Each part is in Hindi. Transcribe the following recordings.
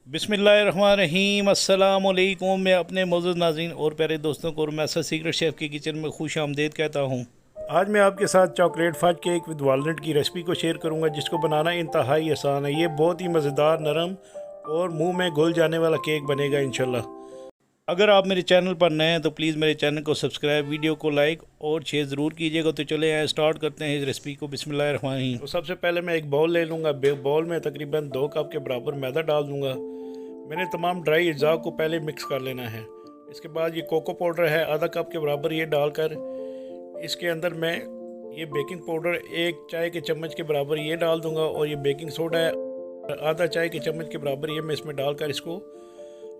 बिस्मिल्लाहिर्रहमानिर्रहीम अस्सलामुअलैकुम। मैं अपने मौजूद नाज़रीन और प्यारे दोस्तों को मैसर सीक्रेट शेफ़ के किचन में खुश आमदीद कहता हूँ। आज मैं आपके साथ chocolate fudge cake with walnut की रेसिपी को शेयर करूँगा, जिसको बनाना इंतहाई आसान है। ये बहुत ही मज़ेदार, नरम और मुंह में घुल जाने वाला केक बनेगा इंशाल्लाह। अगर आप मेरे चैनल पर नए हैं तो प्लीज़ मेरे चैनल को सब्सक्राइब, वीडियो को लाइक और शेयर ज़रूर कीजिएगा। तो चले आए स्टार्ट करते हैं इस रेसिपी को। बिस्मिल्लाहिर्रहमानिर्रहीम। तो सबसे पहले मैं एक बाउल ले लूँगा। बाउल में तकरीबन 2 कप के बराबर मैदा डाल दूँगा। मैंने तमाम ड्राई अज्जा को पहले मिक्स कर लेना है। इसके बाद ये कोको पाउडर है आधा कप के बराबर, ये डालकर इसके अंदर मैं ये बेकिंग पाउडर 1 चाय के चम्मच के बराबर ये डाल दूंगा, और ये बेकिंग सोडा है आधा चाय के चम्मच के बराबर, ये मैं इसमें डालकर इसको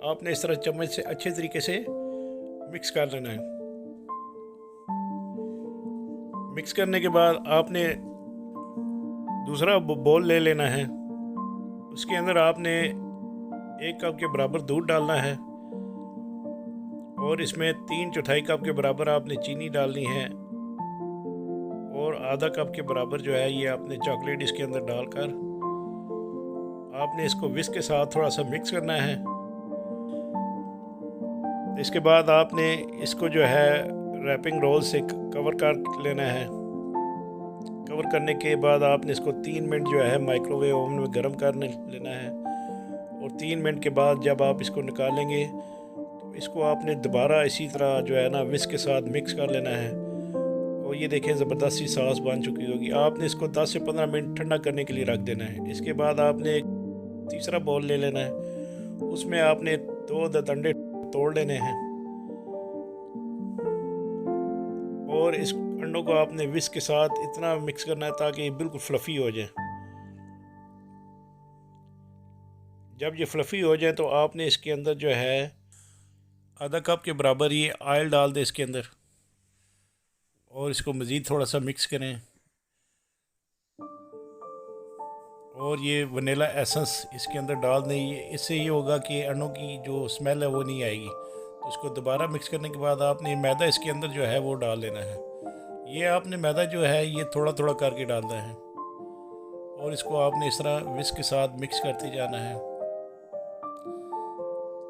आपने इस तरह चम्मच से अच्छे तरीके से मिक्स कर लेना है। मिक्स करने के बाद आपने दूसरा बाउल ले लेना है। उसके अंदर आपने 1 कप के बराबर दूध डालना है, और इसमें 3/4 कप के बराबर आपने चीनी डालनी है, और आधा कप के बराबर जो है ये आपने चॉकलेट इसके अंदर डालकर आपने इसको विस्क के साथ थोड़ा सा मिक्स करना है। इसके बाद आपने इसको जो है रैपिंग रोल से कवर कर लेना है। कवर करने के बाद आपने इसको 3 मिनट जो है माइक्रोवेव ओवन में गर्म कर लेना है, और 3 मिनट के बाद जब आप इसको निकालेंगे तो इसको आपने दोबारा इसी तरह जो है ना विस्क के साथ मिक्स कर लेना है। और ये देखें ज़बरदस्त सी सॉस बन चुकी होगी। आपने इसको 10 से 15 मिनट ठंडा करने के लिए रख देना है। इसके बाद आपने एक तीसरा बाउल ले लेना है, उसमें आपने 2 अंडे तोड़ लेने हैं, और इस अंडों को आपने विस्क के साथ इतना मिक्स करना है ताकि ये बिल्कुल फ्लफ़ी हो जाए। जब ये फ्लफ़ी हो जाए तो आपने इसके अंदर जो है आधा कप के बराबर ये ऑयल डाल दें इसके अंदर, और इसको मज़ीद थोड़ा सा मिक्स करें। और ये वनीला एसेंस इसके अंदर डाल दें। ये इससे ये होगा कि अंडों की जो स्मेल है वो नहीं आएगी। तो इसको दोबारा मिक्स करने के बाद आपने मैदा इसके अंदर जो है वो डाल लेना है। ये आपने मैदा जो है ये थोड़ा थोड़ा करके डालना है, और इसको आपने इस तरह विस्क के साथ मिक्स करते जाना है।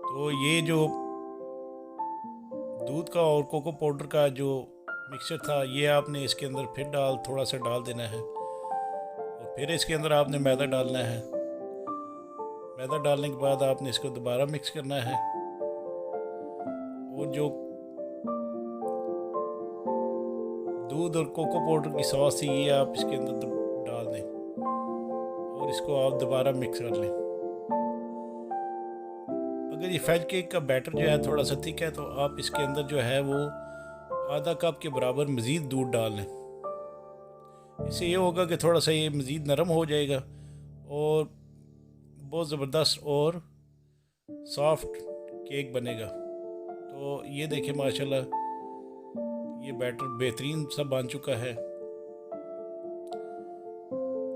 तो ये जो दूध का और कोको पाउडर का जो मिक्सचर था ये आपने इसके अंदर फिर थोड़ा सा डाल देना है, और फिर इसके अंदर आपने मैदा डालना है। मैदा डालने के बाद आपने इसको दोबारा मिक्स करना है, और जो दूध और कोको पाउडर की सॉस थी ये आप इसके अंदर डाल दें, और इसको आप दोबारा मिक्स कर लें। अगर ये फज केक का बैटर जो है थोड़ा सा थिक है तो आप इसके अंदर जो है वो आधा कप के बराबर मज़ीद दूध डाल लें। इससे ये होगा कि थोड़ा सा ये मज़ीद नरम हो जाएगा और बहुत ज़बरदस्त और सॉफ्ट केक बनेगा। तो ये देखिए माशाल्लाह ये बैटर बेहतरीन सा बन चुका है।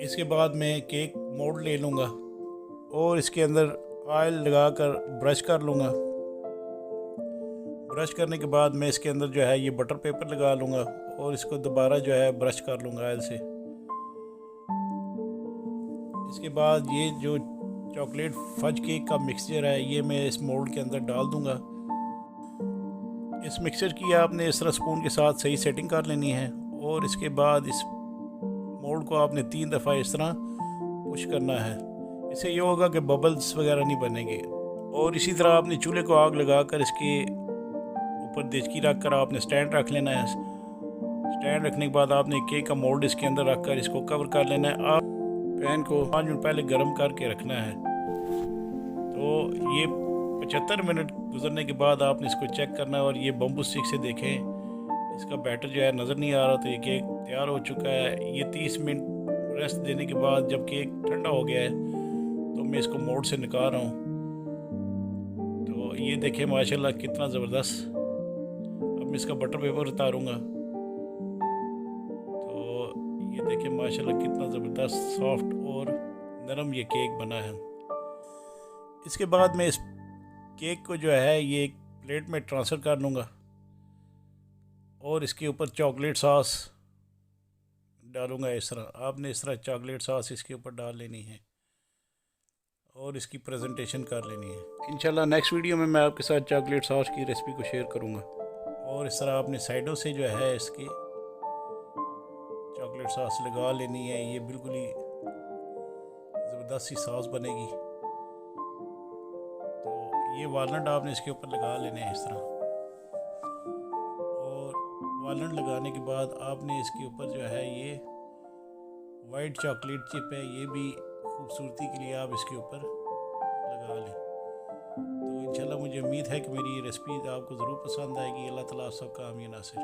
इसके बाद मैं केक मोल्ड ले लूँगा, और इसके अंदर ऑयल लगाकर ब्रश कर लूँगा। ब्रश करने के बाद मैं इसके अंदर जो है ये बटर पेपर लगा लूँगा, और इसको दोबारा जो है ब्रश कर लूँगा ऑयल से। इसके बाद ये जो चॉकलेट फज केक का मिक्सचर है ये मैं इस मोल्ड के अंदर डाल दूँगा। इस मिक्सचर की आपने इस तरह स्पून के साथ सही सेटिंग कर लेनी है, और इसके बाद इस मोल्ड को आपने 3 दफ़ा इस तरह पुश करना है। इससे ये होगा कि बबल्स वगैरह नहीं बनेंगे। और इसी तरह आपने चूल्हे को आग लगाकर इसके ऊपर देचकी रख कर आपने स्टैंड रख लेना है। स्टैंड रखने के बाद आपने केक का मोल्ड इसके अंदर रख कर इसको कवर कर लेना है। आप पैन को 5 मिनट पहले गर्म करके रखना है। तो ये 75 मिनट गुजरने के बाद आपने इसको चेक करना है, और ये बम्बू स्टिक से देखें इसका बैटर जो है नज़र नहीं आ रहा, तो ये केक तैयार हो चुका है। ये 30 मिनट रेस्ट देने के बाद जब केक ठंडा हो गया है तो मैं इसको मोल्ड से निकाल रहा हूँ। तो ये देखें माशाल्लाह कितना ज़बरदस्त। अब मैं इसका बटर पेपर उतारूँगा, तो ये देखें माशाल्लाह कितना ज़बरदस्त सॉफ्ट और नरम ये केक बना है। इसके बाद मैं इस केक को जो है ये एक प्लेट में ट्रांसफ़र कर लूँगा, और इसके ऊपर चॉकलेट सॉस डालूँगा। इस तरह आपने इस तरह चॉकलेट सॉस इसके ऊपर डाल लेनी है, और इसकी प्रेजेंटेशन कर लेनी है। इंशाल्लाह नेक्स्ट वीडियो में मैं आपके साथ चॉकलेट सॉस की रेसिपी को शेयर करूँगा। और इस तरह आपने साइडों से जो है इसके चॉकलेट सॉस लगा लेनी है। ये बिल्कुल ही ज़बरदस्त सी सॉस बनेगी। तो ये वालनट आपने इसके ऊपर लगा लेने हैं इस तरह। और वालनट लगाने के बाद आपने इसके ऊपर जो है ये वाइट चॉकलेट चिप है, ये भी खूबसूरती के लिए आप इसके ऊपर लगा लें। तो इंशाल्लाह मुझे उम्मीद है कि मेरी ये रेसिपी आपको ज़रूर पसंद आएगी। अल्लाह ताला आप सबका आमीन नासिर।